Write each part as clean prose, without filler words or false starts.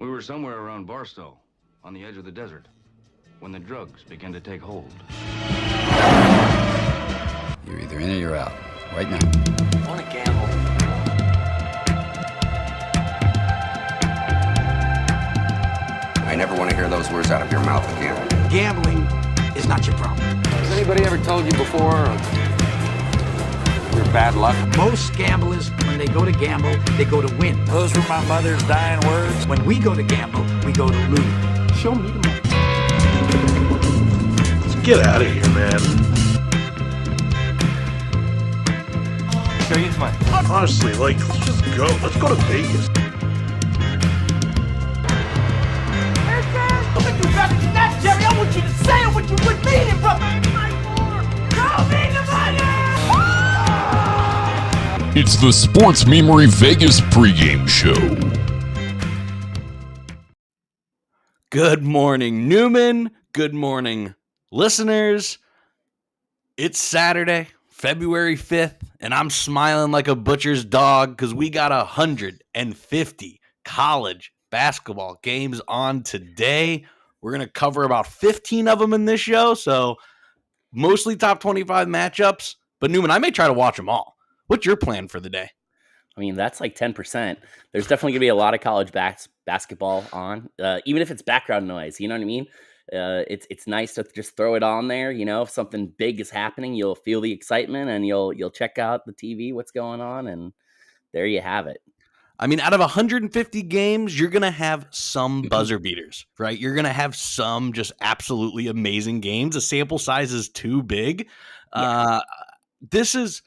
We were somewhere around Barstow, on the edge of the desert, when the drugs began to take hold. You're either in or you're out. Right now. I want to gamble. I never want to hear those words out of your mouth again. Gambling is not your problem. Has anybody ever told you before you're bad luck? Most gamblers, when they go to gamble, they go to win. Those were my mother's dying words. When we go to gamble, we go to lose. Show me the money. Let's get out of here, man. Show you money. Honestly, let's just go. Let's go to Vegas. Jerry, I want you to say it what you would mean it, bro. Show me the money! It's the Sports Memory Vegas pregame show. Good morning, Newman. Good morning, listeners. It's Saturday, February 5th, and I'm smiling like a butcher's dog because we got 150 college basketball games on today. We're going to cover about 15 of them in this show, so mostly top 25 matchups. But Newman, I may try to watch them all. What's your plan for the day? I mean, that's like 10%. There's definitely going to be a lot of college basketball on, even if it's background noise. You know what I mean? It's nice to just throw it on there. You know, if something big is happening, you'll feel the excitement and you'll check out the TV, what's going on, and there you have it. I mean, out of 150 games, you're going to have some buzzer beaters, right? You're going to have some just absolutely amazing games. The sample size is too big. Yeah. This is,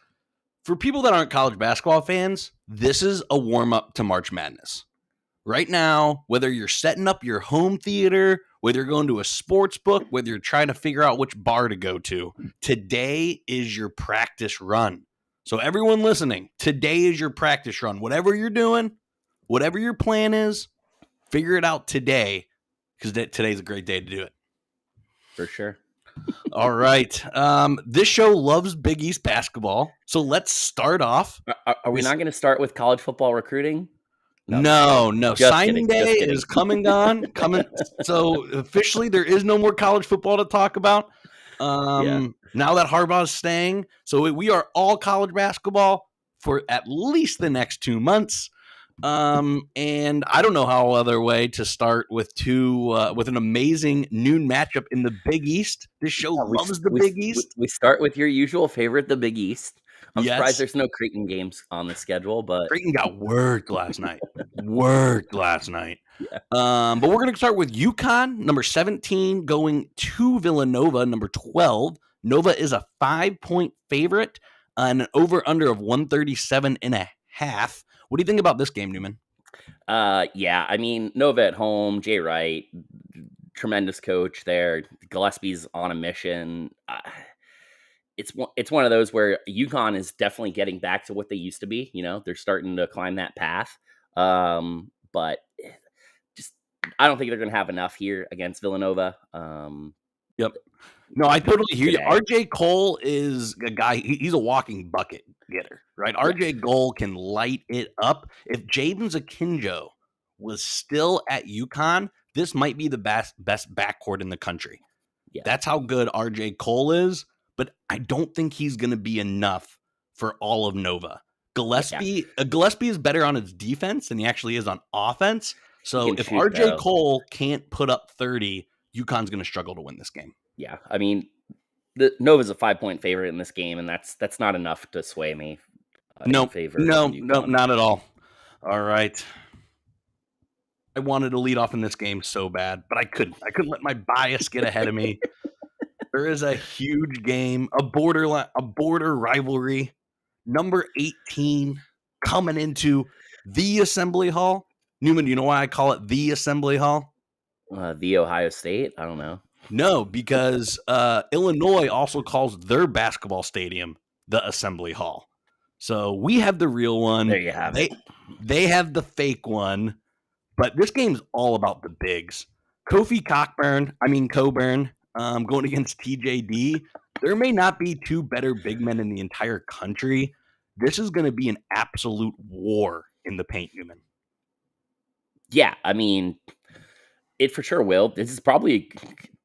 for people that aren't college basketball fans, this is a warm-up to March Madness. Right now, whether you're setting up your home theater, whether you're going to a sports book, whether you're trying to figure out which bar to go to, today is your practice run. So everyone listening, today is your practice run. Whatever you're doing, whatever your plan is, figure it out today because today's a great day to do it. For sure. All right. This show loves Big East basketball. So let's start off. Are we not going to start with college football recruiting? No. Signing day is coming. So officially there is no more college football to talk about. Now that Harbaugh's staying, so we are all college basketball for at least the next 2 months. And I don't know how other way to start with an amazing noon matchup in the Big East. This show loves the Big East. We start with your usual favorite, the Big East. I'm surprised there's no Creighton games on the schedule, but Creighton got worked last night. Yeah. But we're going to start with UConn, number 17, going to Villanova, number 12. Nova is a 5-point favorite and an over-under of 137.5. What do you think about this game, Newman? Yeah, I mean, Nova at home, Jay Wright, tremendous coach there. Gillespie's on a mission. It's one of those where UConn is definitely getting back to what they used to be. You know, they're starting to climb that path. But just I don't think they're going to have enough here against Villanova. Yep. No, I totally hear you. RJ Cole is a guy. He's a walking bucket getter, right? RJ Cole can light it up. If Jaden Akinjo was still at UConn, this might be the best backcourt in the country. Yeah. That's how good RJ Cole is, but I don't think he's going to be enough for all of Nova. Gillespie is better on his defense than he actually is on offense. So if RJ Cole can't put up 30, UConn's going to struggle to win this game. Yeah, I mean, Nova's a 5-point favorite in this game, and that's not enough to sway me. No, not at all. All right. I wanted to lead off in this game so bad, but I couldn't. I couldn't let my bias get ahead of me. There is a huge game, a border rivalry. Number 18 coming into the Assembly Hall. Newman, do you know why I call it the Assembly Hall? The Ohio State? I don't know. No, because Illinois also calls their basketball stadium the Assembly Hall. So we have the real one. There you have it. They have the fake one. But this game's all about the bigs. Coburn, going against TJD. There may not be two better big men in the entire country. This is going to be an absolute war in the paint, Newman. Yeah, I mean, it for sure will. This is probably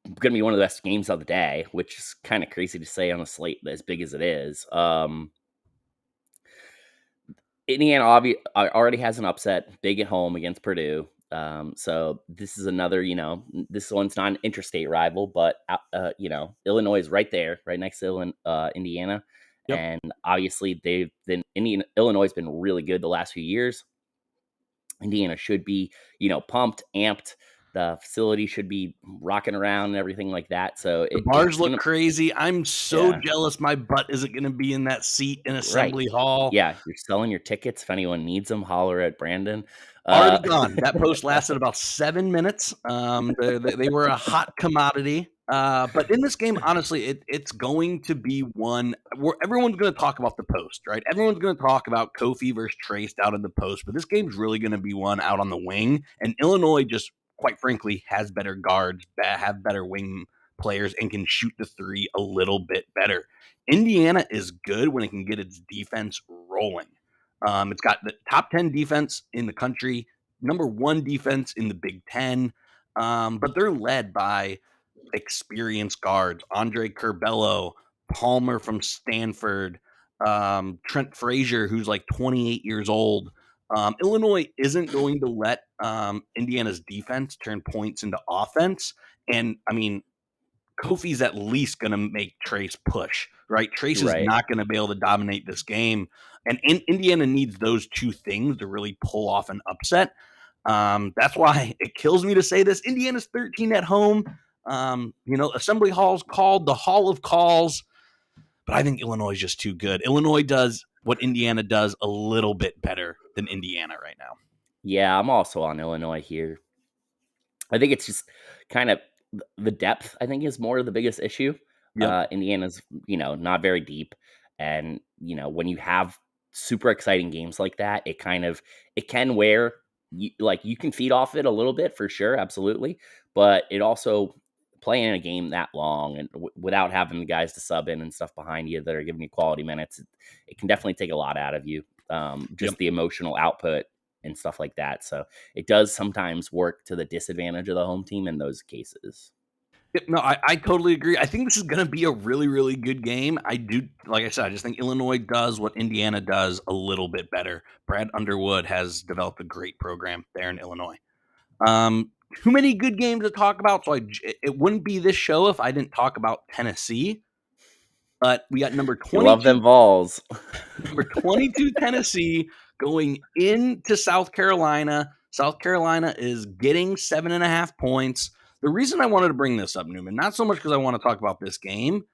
going to be one of the best games of the day, which is kind of crazy to say on a slate as big as it is. Indiana already has an upset big at home against Purdue. So this is another, this one's not an interstate rival, but, Illinois is right there, right next to Indiana. Yep. And obviously Illinois has been really good the last few years. Indiana should be, pumped, amped. The facility should be rocking around and everything like that. So the bars look crazy. I'm so jealous my butt isn't going to be in that seat in Assembly Hall. Yeah, you're selling your tickets. If anyone needs them, holler at Brandon. Already gone. That post lasted about 7 minutes. They were a hot commodity. But in this game, honestly, it's going to be one where everyone's going to talk about the post, right? Everyone's going to talk about Kofi versus Trace out in the post, but this game's really going to be one out on the wing. And Illinois just, quite frankly, has better guards, have better wing players, and can shoot the three a little bit better. Indiana is good when it can get its defense rolling. It's got the top 10 defense in the country, number 1 defense in the Big Ten, but they're led by experienced guards, Andre Curbelo, Palmer from Stanford, Trent Frazier, who's like 28 years old. Illinois isn't going to let Indiana's defense turn points into offense. And I mean, Kofi's at least going to make Trace push, right? Trace is not going to be able to dominate this game. And Indiana needs those two things to really pull off an upset. That's why it kills me to say this. Indiana's 13 at home. Assembly Hall's called the Hall of Calls, but I think Illinois is just too good. Illinois does what Indiana does a little bit better than Indiana right now. Yeah, I'm also on Illinois here. I think it's just kind of the depth, I think, is more the biggest issue. Yep. Indiana's, not very deep. And, when you have super exciting games like that, it can wear, you can feed off it a little bit for sure. Absolutely. But it also, playing a game that long and without having the guys to sub in and stuff behind you that are giving you quality minutes, it can definitely take a lot out of you. Just the emotional output and stuff like that. So it does sometimes work to the disadvantage of the home team in those cases. No, I totally agree. I think this is going to be a really, really good game. I do, like I said, I just think Illinois does what Indiana does a little bit better. Brad Underwood has developed a great program there in Illinois. Too many good games to talk about, so it wouldn't be this show if I didn't talk about Tennessee. But we got number 22. Love them Vols. Number 22 Tennessee going into South Carolina. South Carolina is getting 7.5 points. The reason I wanted to bring this up, Newman, not so much because I want to talk about this game,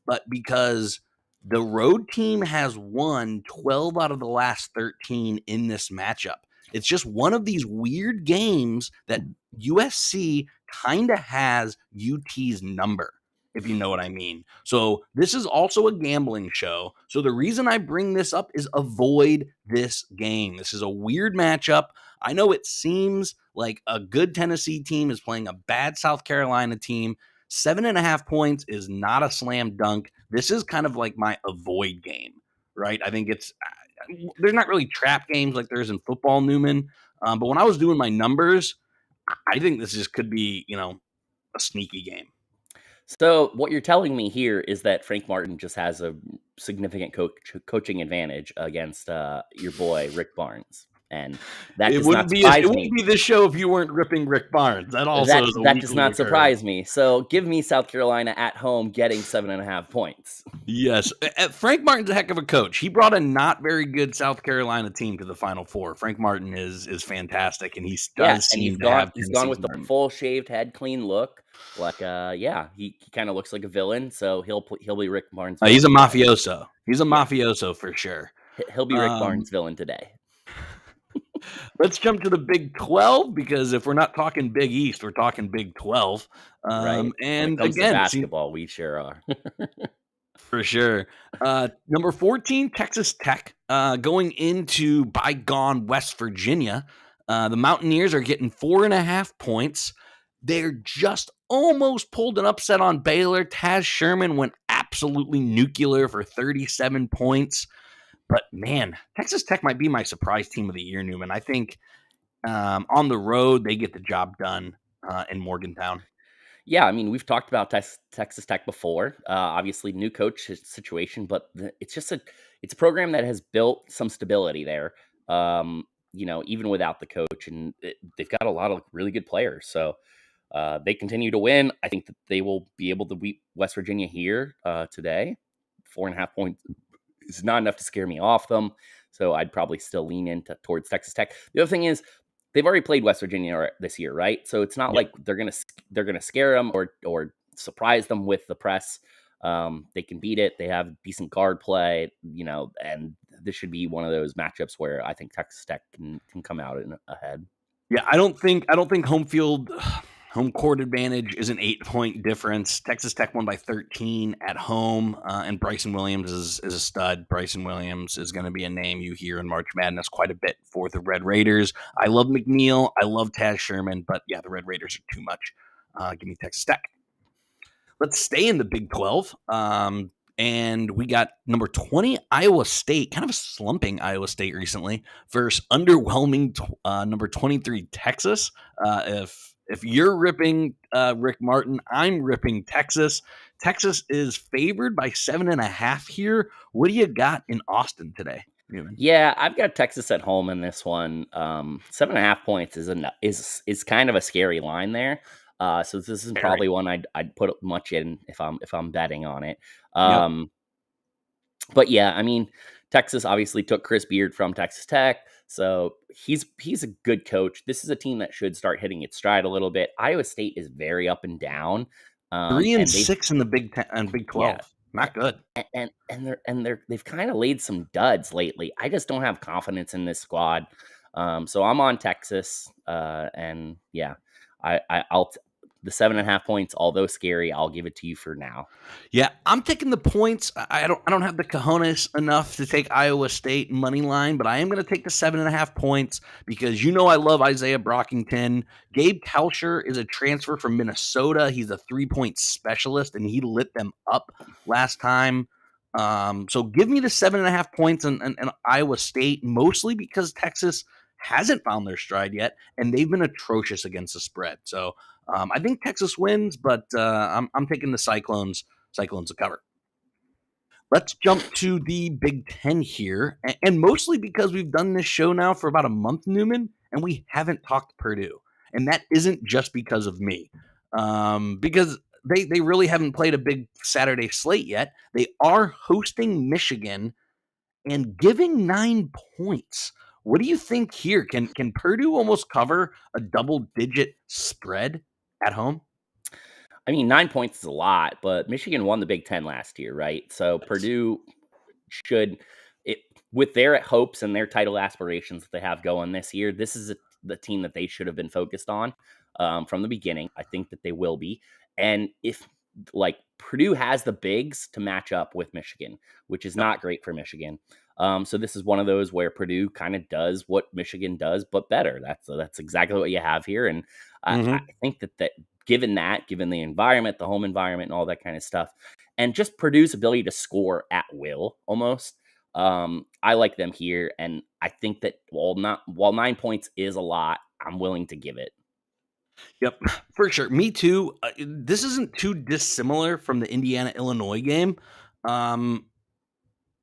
but because the road team has won 12 out of the last 13 in this matchup. It's just one of these weird games that USC kind of has UT's number, if you know what I mean. So this is also a gambling show. So the reason I bring this up is avoid this game. This is a weird matchup. I know it seems like a good Tennessee team is playing a bad South Carolina team. 7.5 points is not a slam dunk. This is kind of like my avoid game, right? I think there's not really trap games like there is in football, Newman. But when I was doing my numbers, I think this just could be, a sneaky game. So what you're telling me here is that Frank Martin just has a significant coaching advantage against your boy Rick Barnes. And that does not surprise me. It wouldn't be this show if you weren't ripping Rick Barnes. That does not surprise me. So give me South Carolina at home getting 7.5 points. Yes. Frank Martin's a heck of a coach. He brought a not very good South Carolina team to the Final Four. Frank Martin is fantastic, and he's gone with the full shaved head, clean look. Like, he kind of looks like a villain. So he'll be Rick Barnes. He's a mafioso. He's a mafioso for sure. He'll be Rick Barnes' villain today. Let's jump to the Big 12, because if we're not talking Big East, we're talking Big 12. Right. And when it comes to basketball, we sure are. For sure. Number 14, Texas Tech, going into bygone West Virginia. The Mountaineers are getting 4.5 points. They're just almost pulled an upset on Baylor. Taz Sherman went absolutely nuclear for 37 points. But, man, Texas Tech might be my surprise team of the year, Newman. I think On the road, they get the job done in Morgantown. Yeah, I mean, we've talked about Texas Tech before. Obviously, new coach situation, but it's just it's a program that has built some stability there. Even without the coach, and they've got a lot of really good players. So they continue to win. I think that they will be able to beat West Virginia here today. 4.5 points is not enough to scare me off them. So I'd probably still lean towards Texas Tech. The other thing is, they've already played West Virginia this year, right? So it's not like they're gonna scare them or surprise them with the press. They can beat it. They have decent guard play, and this should be one of those matchups where I think Texas Tech can come out ahead. Yeah, I don't think home court advantage is an 8-point difference. Texas Tech won by 13 at home, and Bryson Williams is a stud. Bryson Williams is going to be a name you hear in March Madness quite a bit for the Red Raiders. I love McNeil. I love Taz Sherman, but yeah, the Red Raiders are too much. Give me Texas Tech. Let's stay in the Big 12. And we got number 20, Iowa State, kind of a slumping Iowa State recently, versus underwhelming number 23, Texas. If you're ripping Rick Martin, I'm ripping Texas. Texas is favored by 7.5 here. What do you got in Austin today, Newman? Yeah, I've got Texas at home in this one. 7.5 points is kind of a scary line there. So this is probably one I'd put much in if I'm betting on it. But yeah, I mean, Texas obviously took Chris Beard from Texas Tech, so he's a good coach. This is a team that should start hitting its stride a little bit. Iowa State is very up and down. 3-6 in the Big 10 and Big 12. Yeah. Not good. And they've kind of laid some duds lately. I just don't have confidence in this squad. So I'm on Texas. And yeah, I'll the 7.5 points, although scary, I'll give it to you for now. Yeah, I'm taking the points. I don't have the cojones enough to take Iowa State money line, but I am going to take the 7.5 points because I love Isaiah Brockington. Gabe Kalsher is a transfer from Minnesota. He's a 3-point specialist, and he lit them up last time. So give me the 7.5 points and Iowa State, mostly because Texas hasn't found their stride yet, and they've been atrocious against the spread. So I think Texas wins, but I'm taking the Cyclones to cover. Let's jump to the Big Ten here, and mostly because we've done this show now for about a month, Newman, and we haven't talked Purdue. And that isn't just because of me, because they really haven't played a big Saturday slate yet. They are hosting Michigan and giving 9 points. What do you think here? Can Purdue almost cover a double-digit spread at home? I mean, 9 points is a lot, but Michigan won the Big Ten last year, right? So Purdue should, with their hopes and their title aspirations that they have going this year, this is the team that they should have been focused on from the beginning. I think that they will be. And if Purdue has the bigs to match up with Michigan, which is not great for Michigan. So this is one of those where Purdue kind of does what Michigan does, but better. That's exactly what you have here. And I think that given the environment, the home environment and all that kind of stuff, and just Purdue's ability to score at will almost, I like them here. And I think that while 9 points is a lot, I'm willing to give it. Yep, for sure. Me too. This isn't too dissimilar from the Indiana-Illinois game.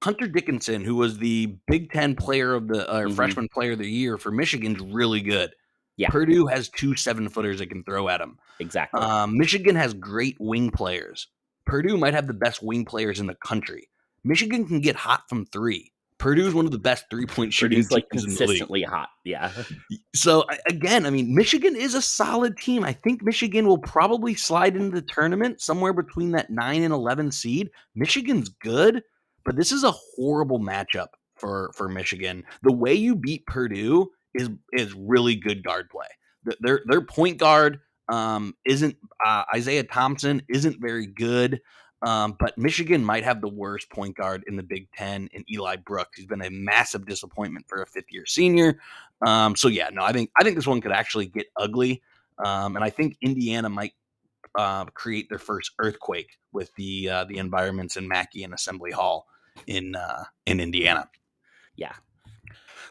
Hunter Dickinson, who was the Big Ten player of the freshman player of the year for Michigan's really good. Yeah. Purdue has 2 7-footers that can throw at him. Exactly. Michigan has great wing players. Purdue might have the best wing players in the country. Michigan can get hot from 3. Purdue's one of the best 3-point shooting teams consistently hot. Yeah. So again, I mean, Michigan is a solid team. I think Michigan will probably slide into the tournament somewhere between that 9 and 11 seed. Michigan's good, but this is a horrible matchup for Michigan. The way you beat Purdue is really good guard play. Their point guard isn't Isaiah Thompson isn't very good. But Michigan might have the worst point guard in the Big Ten in Eli Brooks. He's been a massive disappointment for a 5th-year senior. So yeah, no, I think this one could actually get ugly. And I think Indiana might create their first earthquake with the environments in Mackey and Assembly Hall in Indiana. Yeah.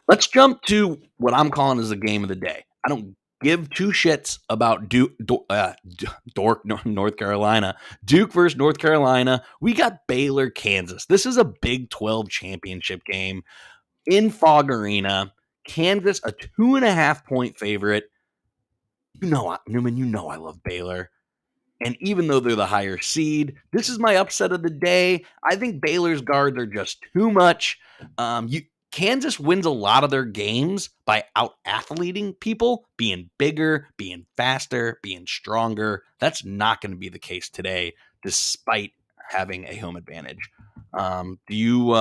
Let's jump to what I'm calling as the game of the day. I don't give two shits about North Carolina. Duke versus North Carolina. We got Baylor, Kansas. This is a Big 12 championship game in Fog Arena. Kansas, a 2.5-point favorite. Newman, I love Baylor. And even though they're the higher seed, this is my upset of the day. I think Baylor's guards are just too much. Kansas wins a lot of their games by out-athleting people, being bigger, being faster, being stronger. That's not going to be the case today, despite having a home advantage. Do you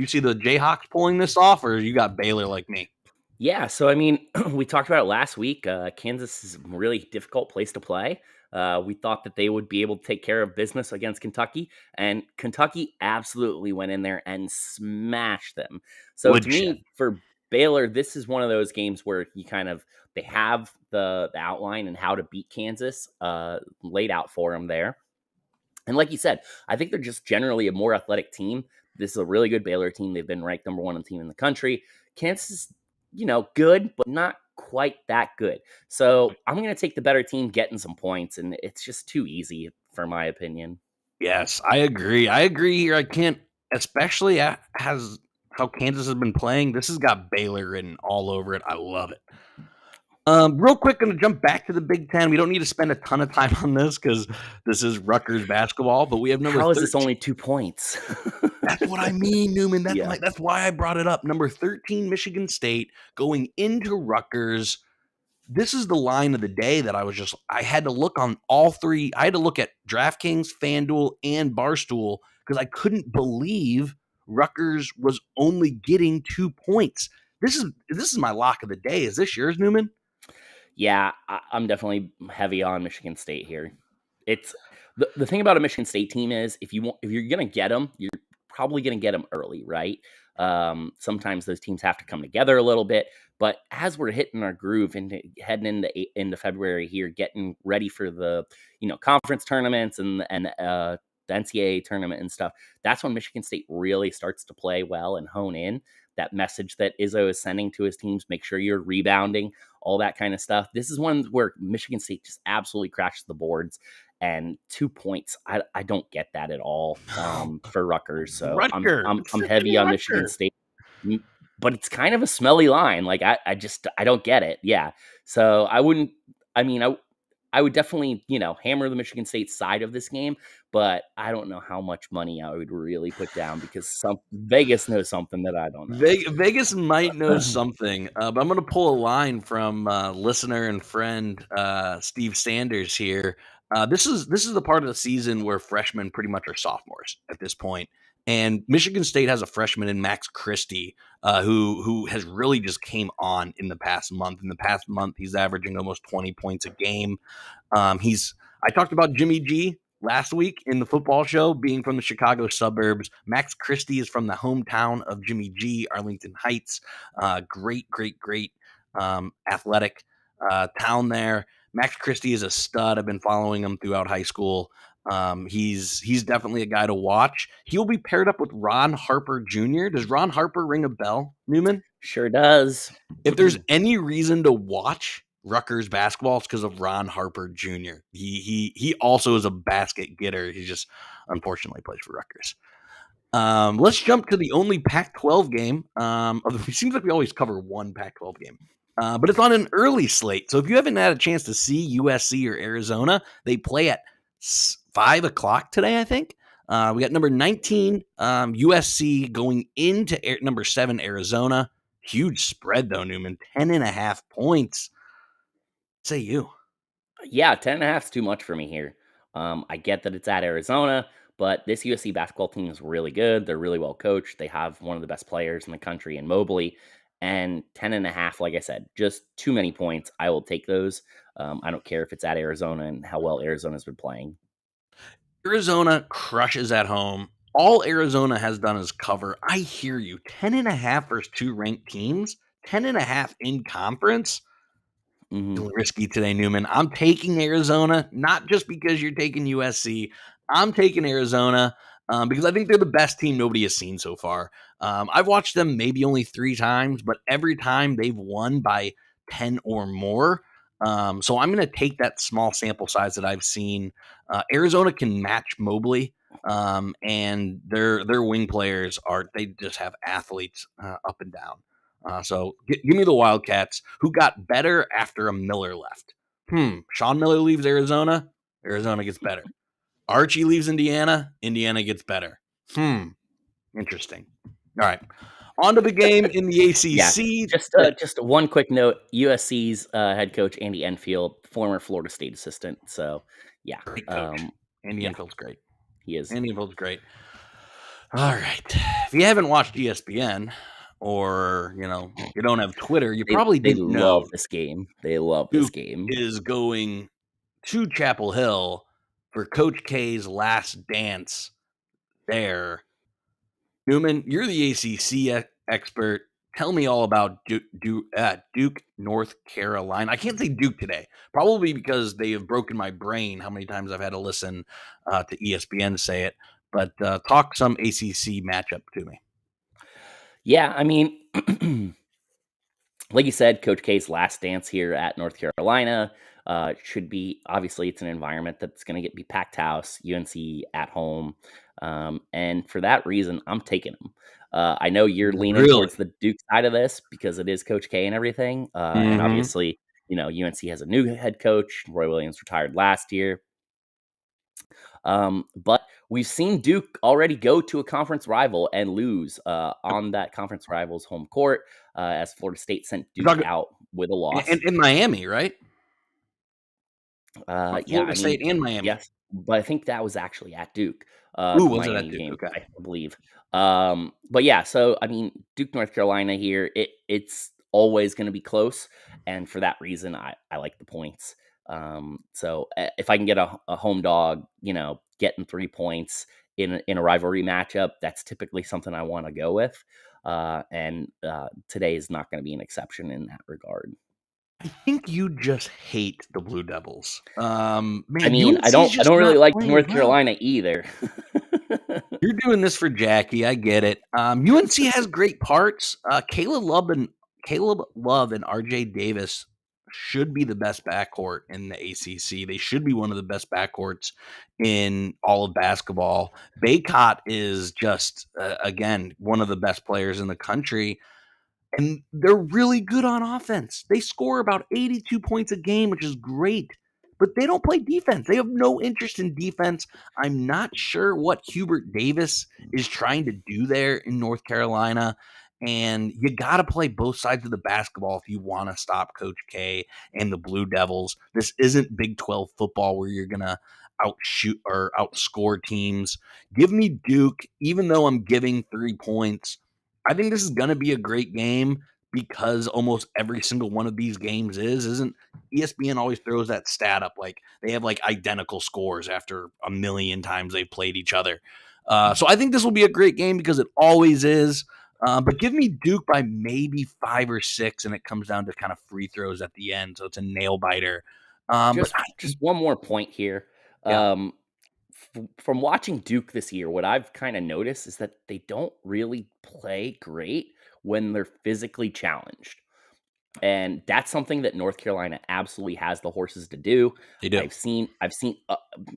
see the Jayhawks pulling this off, or you got Baylor like me? Yeah, so I mean, we talked about it last week. Kansas is a really difficult place to play. We thought that they would be able to take care of business against Kentucky, and Kentucky absolutely went in there and smashed them. So to me, for Baylor, this is one of those games where they have the outline and how to beat Kansas laid out for them there. And like you said, I think they're just generally a more athletic team. This is a really good Baylor team. They've been ranked number 1 team in the country. Kansas is, good, but not quite that good. So I'm going to take the better team getting some points, and it's just too easy for my opinion. Yes, I agree. I agree here. I can't, especially how Kansas has been playing. This has got Baylor written all over it. I love it. Real quick, going to jump back to the Big Ten. We don't need to spend a ton of time on this because this is Rutgers basketball, but we have number 13. How is this only 2 points? That's what I mean, Newman. That's why I brought it up. Number 13, Michigan State, going into Rutgers. This is the line of the day that I had to look on all three. I had to look at DraftKings, FanDuel, and Barstool because I couldn't believe Rutgers was only getting 2 points. This is my lock of the day. Is this yours, Newman? Yeah, I'm definitely heavy on Michigan State here. It's the thing about a Michigan State team is if you're going to get them, you're probably going to get them early, right? Sometimes those teams have to come together a little bit, but as we're hitting our groove and heading into February here, getting ready for the conference tournaments and the NCAA tournament and stuff, that's when Michigan State really starts to play well and hone in that message that Izzo is sending to his teams. Make sure you're rebounding, all that kind of stuff. This is one where Michigan State just absolutely crashed the boards, and 2 points. I don't get that at all for Rutgers. So I'm heavy on Michigan State, but it's kind of a smelly line. Like I don't get it. Yeah. So I would definitely, hammer the Michigan State side of this game, but I don't know how much money I would really put down because Vegas knows something that I don't know. Vegas might know something, but I'm going to pull a line from listener and friend Steve Sanders here. This is the part of the season where freshmen pretty much are sophomores at this point. And Michigan State has a freshman in Max Christie, who has really just came on in the past month. In the past month, he's averaging almost 20 points a game. I talked about Jimmy G last week in the football show, being from the Chicago suburbs. Max Christie is from the hometown of Jimmy G, Arlington Heights. Great athletic town there. Max Christie is a stud. I've been following him throughout high school. He's definitely a guy to watch. He'll be paired up with Ron Harper Jr. Does Ron Harper ring a bell, Newman? Sure does. If there's any reason to watch Rutgers basketball, it's because of Ron Harper Jr. He also is a basket getter. He just unfortunately plays for Rutgers. Let's jump to the only Pac-12 game. It seems like we always cover one Pac-12 game. But it's on an early slate. So if you haven't had a chance to see USC or Arizona, they play at 5 o'clock today, I think. We got number 19 USC going into number 7 Arizona. Huge spread, though, Newman. 10.5 points. Say you. Yeah, 10.5 is too much for me here. I get that it's at Arizona, but this USC basketball team is really good. They're really well coached. They have one of the best players in the country in Mobley. And 10.5, like I said, just too many points. I will take those. I don't care if it's at Arizona and how well Arizona's been playing. Arizona crushes at home. All Arizona has done is cover. I hear you. 10.5 versus 2 ranked teams. 10.5 in conference. Risky today, Newman. I'm taking Arizona, not just because you're taking USC. I'm taking Arizona. because I think they're the best team nobody has seen so far. I've watched them maybe only 3 times, but every time they've won by 10 or more. So I'm going to take that small sample size that I've seen. Arizona can match Mobley, and their wing players they just have athletes up and down. So give me the Wildcats, who got better after a Miller left. Sean Miller leaves Arizona gets better. Archie leaves Indiana gets better. Interesting. All right. On to the game in the ACC. Just one quick note. USC's head coach, Andy Enfield, former Florida State assistant. So, yeah. Great coach. Andy Enfield's great. He is. Andy Enfield's great. All right. If you haven't watched ESPN or, you don't have Twitter, you probably didn't know. Love this game. They love this game. Is going to Chapel Hill for Coach K's last dance there. Newman, you're the ACC expert. Tell me all about Duke, North Carolina. I can't say Duke today, probably because they have broken my brain how many times I've had to listen to ESPN say it. But talk some ACC matchup to me. Yeah, I mean, like you said, Coach K's last dance here at North Carolina should be, obviously, it's an environment that's going to be packed house, UNC at home. And for that reason, I'm taking him. I know you're leaning towards the Duke side of this because it is Coach K and everything. And obviously, UNC has a new head coach. Roy Williams retired last year. But we've seen Duke already go to a conference rival and lose on that conference rival's home court as Florida State sent Duke out with a loss. In Miami, right? Florida State and Miami. Yes, but I think that was actually at Duke. Was it at Duke? Game, okay. I believe. But yeah, so I mean, Duke, North Carolina here, it's always going to be close, and for that reason, I like the points. So if I can get a home dog, getting 3 points in a rivalry matchup, that's typically something I want to go with. And today is not going to be an exception in that regard. I think you just hate the Blue Devils. Man, I mean, I don't really like North Carolina either. You're doing this for Jackie. I get it. UNC has great parts. Caleb Love and RJ Davis should be the best backcourt in the ACC. They should be one of the best backcourts in all of basketball. Baycott is just, again, one of the best players in the country. And they're really good on offense. They score about 82 points a game, which is great. But they don't play defense. They have no interest in defense. I'm not sure what Hubert Davis is trying to do there in North Carolina. And you got to play both sides of the basketball if you want to stop Coach K and the Blue Devils. This isn't Big 12 football where you're going to outshoot or outscore teams. Give me Duke, even though I'm giving 3 points. I think this is going to be a great game because almost every single one of these games isn't ESPN always throws that stat up like they have like identical scores after a million times they've played each other. So I think this will be a great game because it always is. But give me Duke by maybe 5 or 6, and it comes down to kind of free throws at the end. So it's a nail biter. Just one more point here. Yeah. From watching Duke this year, what I've kind of noticed is that they don't really play great when they're physically challenged. And that's something that North Carolina absolutely has the horses to do. They do. I've seen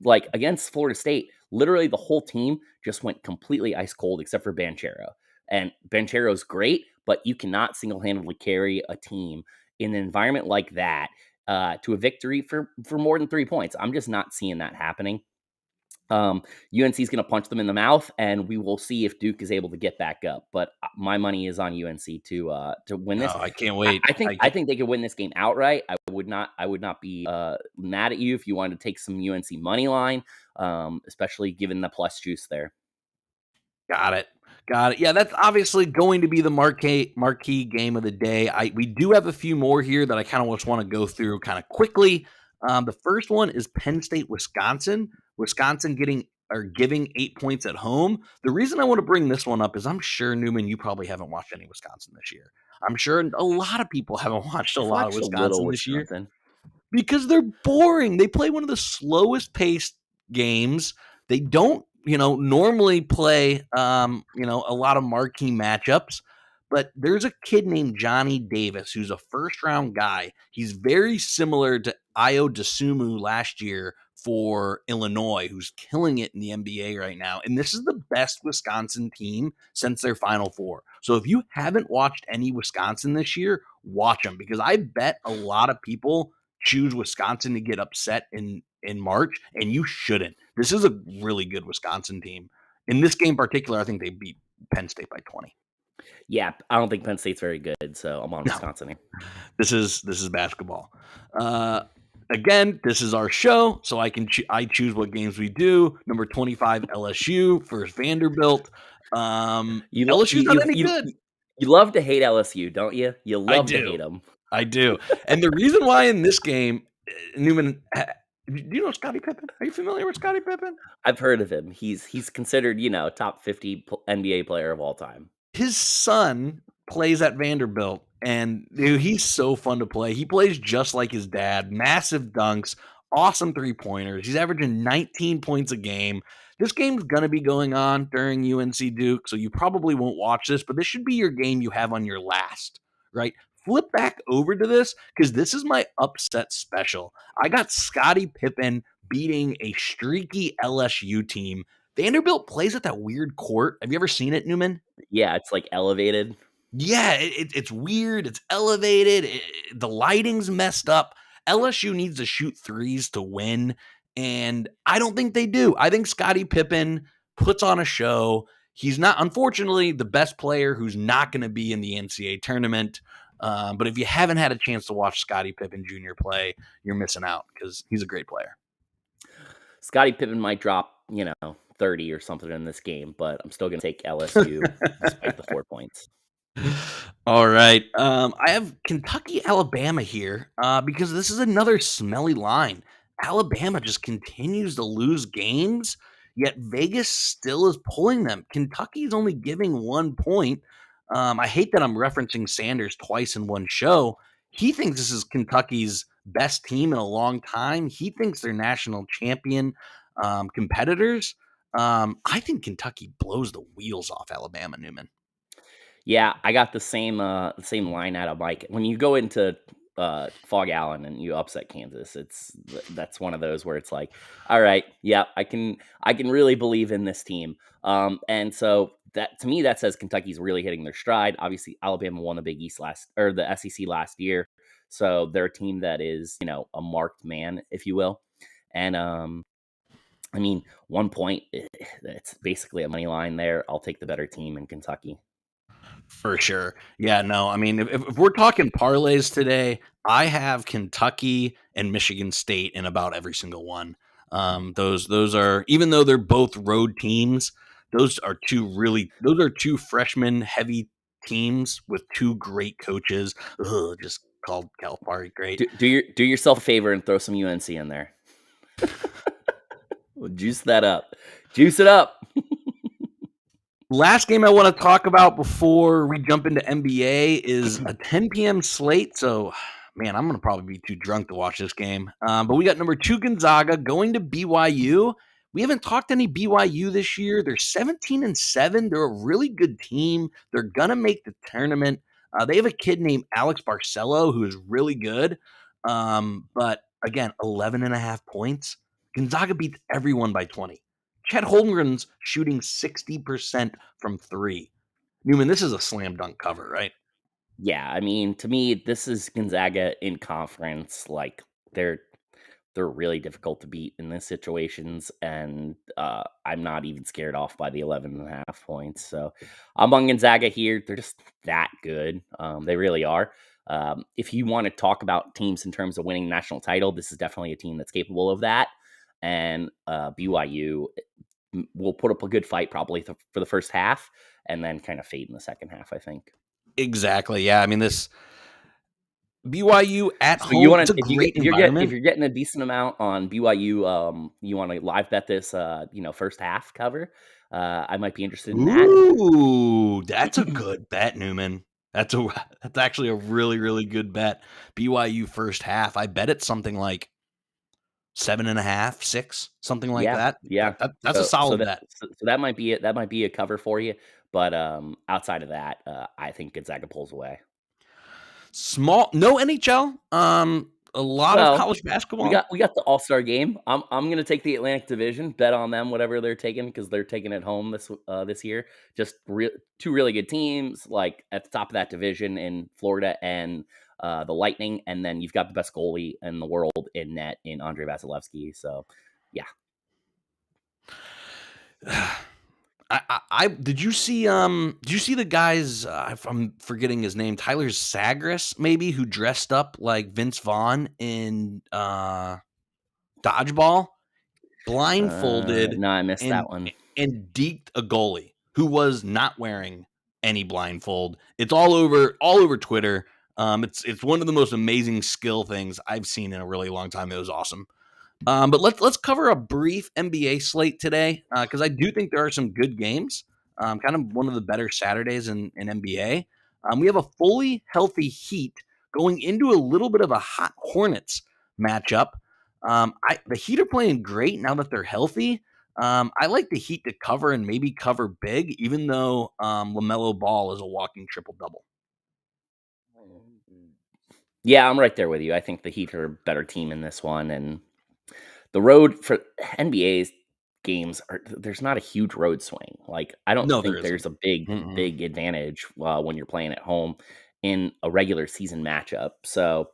like against Florida State, literally the whole team just went completely ice cold except for Banchero. And Banchero's great, but you cannot single-handedly carry a team in an environment like that to a victory for more than 3 points. I'm just not seeing that happening. UNC is going to punch them in the mouth, and we will see if Duke is able to get back up. But my money is on UNC to win this. Oh, I can't wait. I think they could win this game outright. I would not be mad at you if you wanted to take some UNC money line, especially given the plus juice there. Got it. Yeah, that's obviously going to be the marquee game of the day. We do have a few more here that I kind of just want to go through kind of quickly. The first one is Penn State, Wisconsin. Wisconsin giving 8 points at home. The reason I want to bring this one up is I'm sure, Newman, you probably haven't watched any Wisconsin this year. I'm sure a lot of people haven't watched a lot of Wisconsin this year because they're boring. They play one of the slowest paced games. They don't normally play, a lot of marquee matchups. But there's a kid named Johnny Davis who's a first-round guy. He's very similar to Io DeSumo last year for Illinois, who's killing it in the NBA right now. And this is the best Wisconsin team since their Final Four. So if you haven't watched any Wisconsin this year, watch them, because I bet a lot of people choose Wisconsin to get upset in March, and you shouldn't. This is a really good Wisconsin team. In this game in particular, I think they beat Penn State by 20. Yeah, I don't think Penn State's very good, so I'm on Wisconsin here. This is basketball. Again, this is our show, so I choose what games we do. Number 25, LSU, First Vanderbilt. LSU's not any good. You love to hate LSU, don't you? You love to hate them. I do. And the reason why in this game, Newman, do you know Scottie Pippen? Are you familiar with Scottie Pippen? I've heard of him. He's considered, top 50 NBA player of all time. His son plays at Vanderbilt, and dude, he's so fun to play. He plays just like his dad. Massive dunks, awesome three-pointers. He's averaging 19 points a game. This game's going to be going on during UNC Duke, so you probably won't watch this, but this should be your game you have on your last, right? Flip back over to this, because this is my upset special. I got Scottie Pippen beating a streaky LSU team. Vanderbilt plays at that weird court. Have you ever seen it, Newman? Yeah, it's like elevated. Yeah, it's weird. It's elevated. The lighting's messed up. LSU needs to shoot threes to win, and I don't think they do. I think Scottie Pippen puts on a show. He's not, unfortunately, the best player who's not going to be in the NCAA tournament. But if you haven't had a chance to watch Scottie Pippen Jr. play, you're missing out, because he's a great player. Scottie Pippen might drop, 30 or something in this game, but I'm still going to take LSU despite the 4 points. All right. I have Kentucky, Alabama here because this is another smelly line. Alabama just continues to lose games, yet Vegas still is pulling them. Kentucky is only giving 1 point. I hate that I'm referencing Sanders twice in one show. He thinks this is Kentucky's best team in a long time. He thinks they're national champion competitors. I think Kentucky blows the wheels off Alabama, Newman. Yeah, I got the same line out of Mike. When you go into Fog Allen and you upset Kansas, that's one of those where it's like, all right, yeah, I can really believe in this team. And so that, to me, that says Kentucky's really hitting their stride. Obviously, Alabama won the Big East the SEC last year, so they're a team that is, a marked man, if you will. And 1 point, it's basically a money line there. I'll take the better team in Kentucky. For sure. Yeah, no, if we're talking parlays today, I have Kentucky and Michigan State in about every single one. Those are, even though they're both road teams, those are two freshman heavy teams with two great coaches. Just called Calipari great. Do yourself a favor and throw some UNC in there. Juice that up. Juice it up. Last game I want to talk about before we jump into NBA is a 10 p.m. slate. So, man, I'm going to probably be too drunk to watch this game. But we got number 2 Gonzaga going to BYU. We haven't talked any BYU this year. They're 17-7. They're a really good team. They're going to make the tournament. They have a kid named Alex Barcelo who is really good. But, again, 11.5 points. Gonzaga beats everyone by 20. Chet Holmgren's shooting 60% from 3. Newman, this is a slam dunk cover, right? Yeah, to me, this is Gonzaga in conference. Like, they're really difficult to beat in these situations, and I'm not even scared off by the 11.5 points. So I'm on Gonzaga here. They're just that good. They really are. If you want to talk about teams in terms of winning national title, this is definitely a team that's capable of that. And BYU will put up a good fight probably for the first half and then kind of fade in the second half, I think. Exactly. Yeah. This BYU at home, you want it's a great environment. If you're getting a decent amount on BYU, you want to live bet this, first half cover. I might be interested in that. Ooh, that's a good bet, Newman. That's actually a really, really good bet. BYU first half. I bet it's something like 7.5, 6, something like Yeah, that. yeah. That's a solid bet. So that might be it. That might be a cover for you. But outside of that, I think Gonzaga pulls away. No NHL. A lot of Well, college basketball. we got the All-Star game. I'm gonna take the Atlantic Division, bet on them, whatever they're taking, because they're taking it home this year. Just two really good teams, like at the top of that division in Florida and the Lightning, and then you've got the best goalie in the world in net in Andrei Vasilevsky. So, yeah. Did you see the guys, I'm forgetting his name, Tyler Sagras maybe, who dressed up like Vince Vaughn in dodgeball, blindfolded No, I missed that one. and deked a goalie who was not wearing any blindfold. It's all over Twitter. It's one of the most amazing skill things I've seen in a really long time. It was awesome. But let's cover a brief NBA slate today, because I do think there are some good games. Kind of one of the better Saturdays in NBA. We have a fully healthy Heat going into a little bit of a hot Hornets matchup. The Heat are playing great now that they're healthy. I like the Heat to cover and maybe cover big, even though LaMelo Ball is a walking triple-double. Yeah, I'm right there with you. I think the Heat are a better team in this one, and the road for NBA's games there's not a huge road swing. Like, I don't think there's a big advantage when you're playing at home in a regular season matchup. So,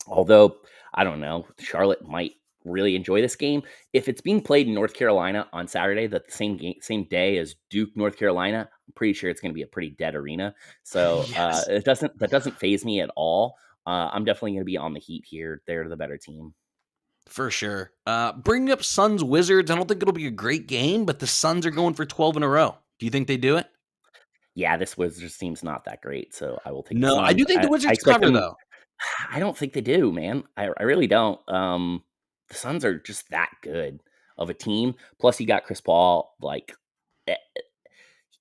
although I don't know, Charlotte might really enjoy this game if it's being played in North Carolina on Saturday, the same day as Duke, North Carolina. I'm pretty sure it's going to be a pretty dead arena. So Yes. that doesn't faze me at all. I'm definitely going to be on the Heat here. They're the better team. For sure. Bringing up Suns Wizards, I don't think it'll be a great game, but the Suns are going for 12 in a row. Do you think they do it? Yeah, this Wizards team's not that great, so I will take No, the Suns. I do think the Wizards cover, though. I don't think they do, man. I really don't. The Suns are just that good of a team. Plus, you got Chris Paul. Like,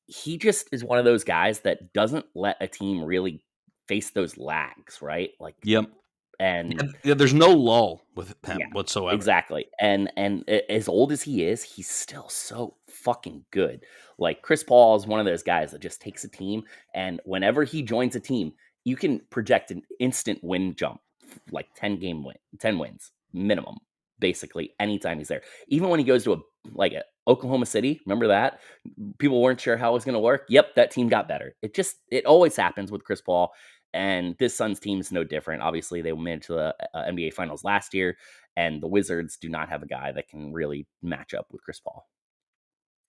he just is one of those guys that doesn't let a team really face those lags, right? Like, Yep. and there's no lull with him whatsoever. Exactly. And as old as he is, he's still so fucking good. Like, Chris Paul is one of those guys that just takes a team, and whenever he joins a team, you can project an instant win jump, like 10 wins minimum, basically anytime he's there. Even when he goes to a Oklahoma City, remember that? People weren't sure how it was going to work. Yep, that team got better. It always happens with Chris Paul. And this Suns team is no different. Obviously, they made it to the NBA Finals last year, and the Wizards do not have a guy that can really match up with Chris Paul.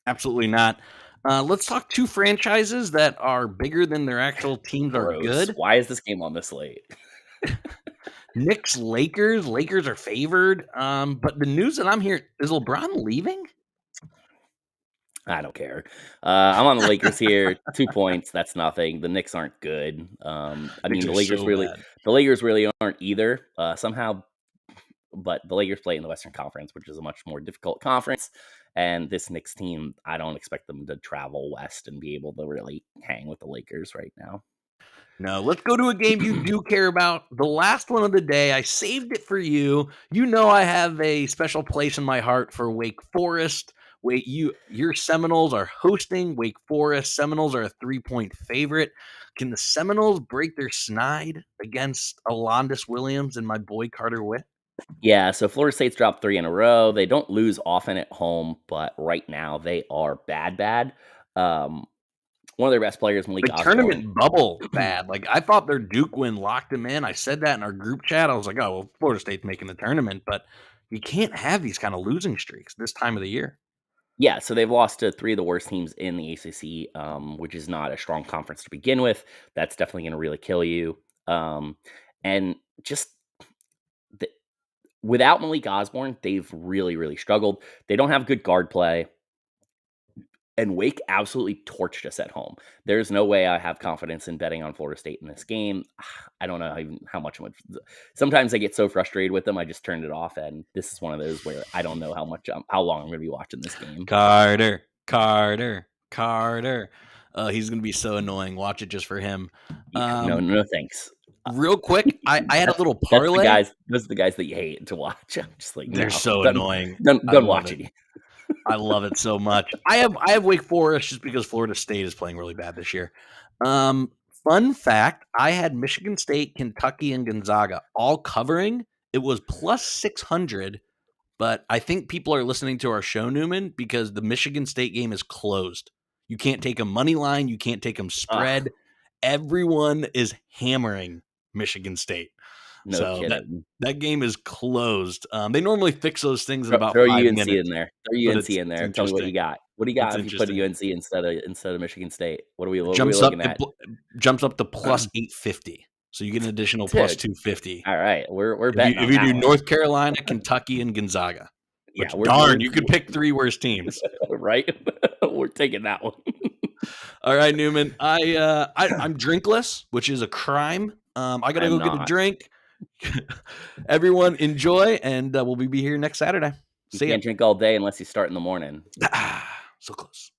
Absolutely not. Let's talk two franchises that are bigger than their actual teams are good. Why is this game on this slate? Knicks, Lakers. Lakers are favored. But the news that I'm hearing, is LeBron leaving? I don't care. I'm on the Lakers here. 2 points. That's nothing. The Knicks aren't good. I mean, the Lakers really aren't either. Somehow, but the Lakers play in the Western Conference, which is a much more difficult conference. And this Knicks team, I don't expect them to travel west and be able to really hang with the Lakers right now. No, let's go to a game you do care about. The last one of the day. I saved it for you. You know I have a special place in my heart for Wake Forest. Your Seminoles are hosting Wake Forest. Seminoles are a 3-point favorite. Can the Seminoles break their snide against Alondis Williams and my boy Carter Witt? Yeah, so Florida State's dropped 3 in a row. They don't lose often at home, but right now they are bad. One of their best players, Malik Osborne. Tournament bubble bad. Like, I thought their Duke win locked them in. I said that in our group chat. I was like, oh, well, Florida State's making the tournament, but you can't have these kind of losing streaks this time of the year. Yeah, so they've lost to 3 of the worst teams in the ACC, which is not a strong conference to begin with. That's definitely going to really kill you. And just without Malik Osborne, they've really, really struggled. They don't have good guard play. And Wake absolutely torched us at home. There's no way I have confidence in betting on Florida State in this game. I don't know even how much. Sometimes I get so frustrated with them, I just turned it off. And this is one of those where I don't know how long I'm going to be watching this game. Carter. He's going to be so annoying. Watch it just for him. No, thanks. real quick, I had a little That's parlay. those are the guys that you hate to watch. I'm just like, They're no, so done, annoying. Done I love watching it. you. I love it so much. I have Wake Forest just because Florida State is playing really bad this year. Fun fact, I had Michigan State, Kentucky, and Gonzaga all covering. It was plus 600, but I think people are listening to our show, Newman, because the Michigan State game is closed. You can't take them money line. You can't take them spread. Everyone is hammering Michigan State. No So kidding. that game is closed. They normally fix those things in about Throw 5 UNC minutes. in there. Throw UNC in there. Tell me what you interesting. got. What do you got It's if you put interesting. UNC instead of Michigan State? What are we Jumps looking up at? jumps up to plus 850. So you get an additional plus 250. All right, we're If betting. you do North Carolina, Kentucky, and Gonzaga. Which, Yeah, darn, you could pick 3 worst teams. right? We're taking that one. All right, Newman. I'm drinkless, which is a crime. I gotta go get a drink. Everyone enjoy, and we'll be here next Saturday. You See ya. can't drink all day unless you start in the morning. So close.